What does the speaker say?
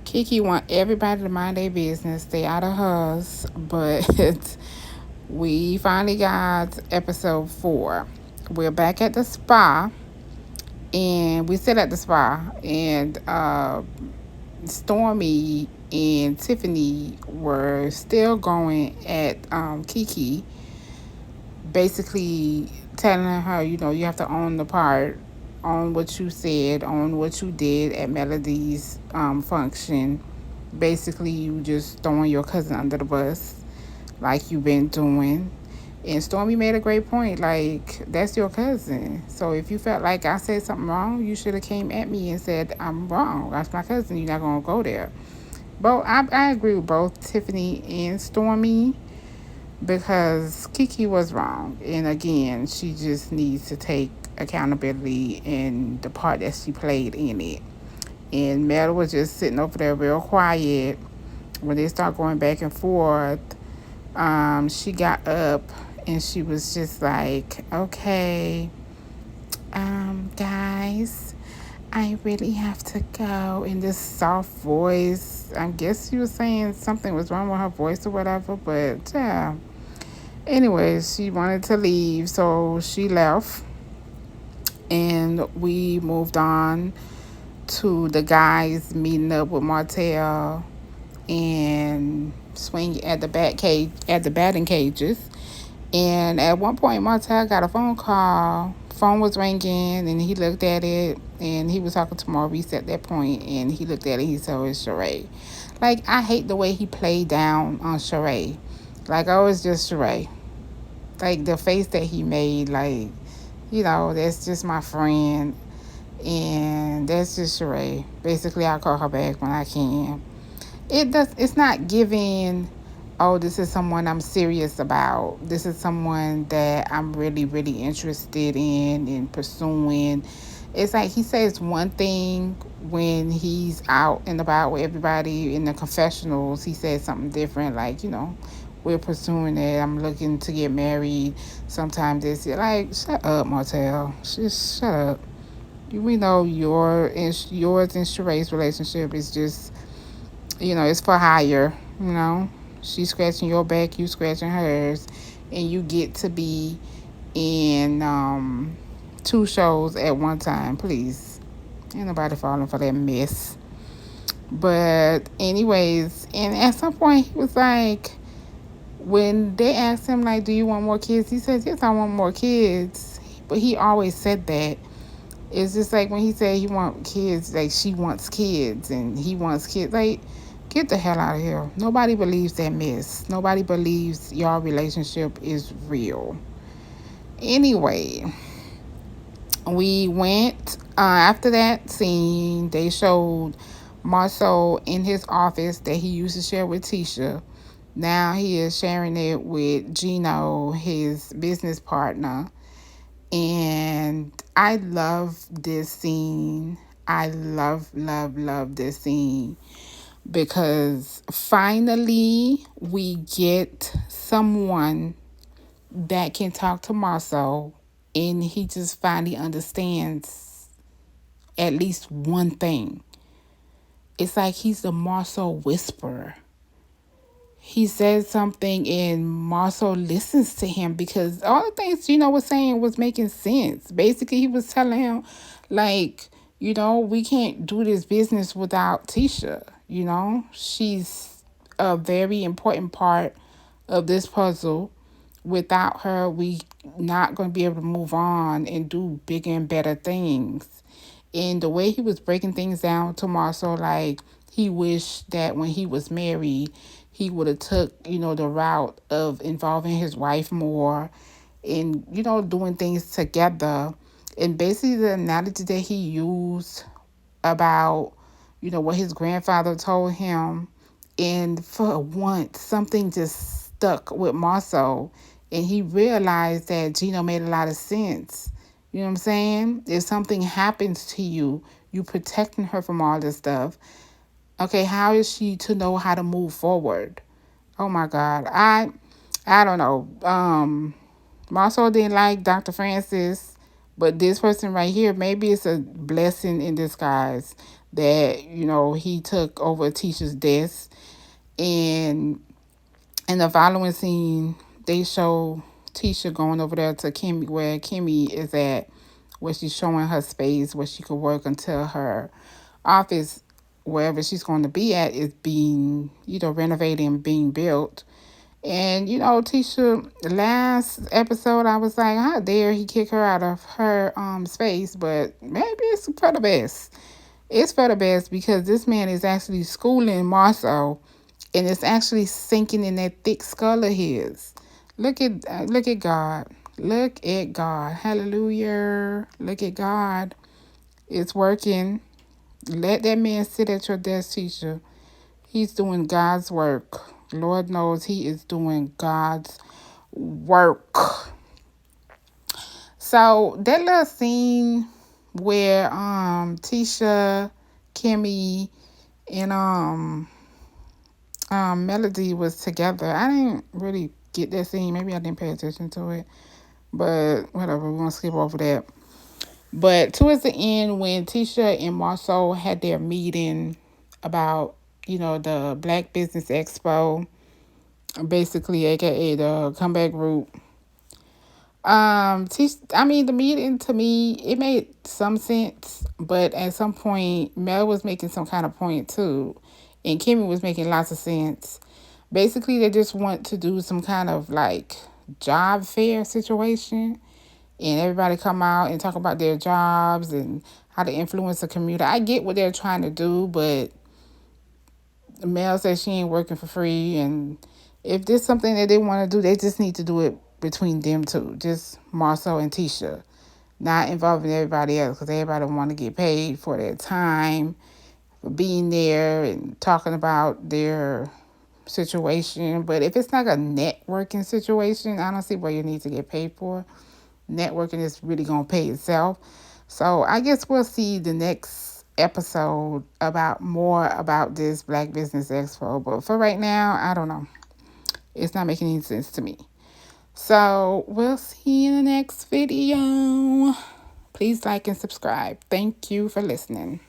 Kiki want everybody to mind their business, stay out of hers, but we finally got episode 4. We're back at the spa, and we sit at the spa, and Stormy and Tiffany were still going at Kiki, basically telling her, you have to own the part, own what you said, own what you did at Melody's function. Basically, you just throwing your cousin under the bus like you've been doing. And Stormy made a great point. Like, that's your cousin. So if you felt like I said something wrong, you should have came at me and said, I'm wrong. That's my cousin. You're not going to go there. But I agree with both Tiffany and Stormy because Kiki was wrong. And again, she just needs to take accountability in the part that she played in it. And Mel was just sitting over there real quiet. When they start going back and forth, she got up and she was just like, okay, guys, I really have to go, in this soft voice. I guess she was saying something was wrong with her voice or whatever, but yeah. Anyways, she wanted to leave, so she left. And we moved on to the guys meeting up with Martell and swing at the batting cages. And at one point, Martell got a phone call. Phone was ringing, and he looked at it, and he was talking to Maurice at that point, and he looked at it, and he said, it's Sheree. Like, I hate the way he played down on Sheree. Like, oh, it's just Sheree. Like, the face that he made, like, that's just my friend, and that's just Sheree. Basically, I call her back when I can. It's not giving, oh, this is someone I'm serious about. This is someone that I'm really, really interested in pursuing. It's like he says one thing when he's out and about with everybody in the confessionals. He says something different, like, we're pursuing it. I'm looking to get married. Sometimes it's like, shut up, Martell. Just shut up. We know yours and Sheree's relationship is just, it's for hire, She's scratching your back, you scratching hers, and you get to be in 2 shows at one time, please. Ain't nobody falling for that mess. But anyways, and at some point he was like, when they asked him, like, do you want more kids? He says, yes, I want more kids. But he always said that. It's just like when he said he wants kids, like she wants kids and he wants kids. Like, get the hell out of here. Nobody believes that mess. Nobody believes your relationship is real. Anyway, we went, after that scene, they showed Maursau in his office that he used to share with Tisha. Now he is sharing it with Geeno, his business partner. And I love this scene. I love this scene because finally we get someone that can talk to Maursau, and he just finally understands at least one thing. It's like he's the Maursau whisperer. He says something and Maursau listens to him because all the things Geeno was saying was making sense. Basically, he was telling him, like, we can't do this business without Tisha. She's a very important part of this puzzle. Without her, we not going to be able to move on and do bigger and better things. And the way he was breaking things down to Maursau, like, he wished that when he was married, he would have took, the route of involving his wife more and, doing things together. And basically the analogy that he used about, what his grandfather told him. And for once, something just stuck with Maursau. And he realized that Geeno made a lot of sense. You know what I'm saying? If something happens to you, you protecting her from all this stuff. Okay, how is she to know how to move forward? Oh my God. I don't know. Maursau didn't like Dr. Francis, but this person right here, maybe it's a blessing in disguise. that, he took over Tisha's desk. And in the following scene, they show Tisha going over there to Kimmy, where Kimmy is at, where she's showing her space where she could work until her office, wherever she's going to be at, is being, renovated and being built. And, Tisha, last episode, I was like, how dare he kick her out of her space? But maybe it's for the best. It's for the best because this man is actually schooling Maursau, and it's actually sinking in that thick skull of his. Look at God. Look at God. Hallelujah. Look at God. It's working. Let that man sit at your desk, teacher. He's doing God's work. Lord knows he is doing God's work. So that little scene where Tisha, Kimmy, and Melody was together, I didn't really get that scene. Maybe I didn't pay attention to it. But whatever, we're gonna skip over that. But towards the end, when Tisha and Maursau had their meeting about, the Black Business Expo, basically, aka the comeback group. The meeting, to me, it made some sense, but at some point, Mel was making some kind of point too, and Kimmy was making lots of sense. Basically, they just want to do some kind of like job fair situation, and everybody come out and talk about their jobs and how to influence the community. I get what they're trying to do, but Mel says she ain't working for free, and if there's something that they want to do, they just need to do it between them two, just Maursau and Tisha, not involving everybody else, because everybody want to get paid for their time, for being there and talking about their situation. But if it's like a networking situation, I don't see what you need to get paid for. Networking is really going to pay itself. So I guess we'll see the next episode about more about this Black Business Expo. But for right now, I don't know. It's not making any sense to me. So we'll see you in the next video. Please like and subscribe. Thank you for listening.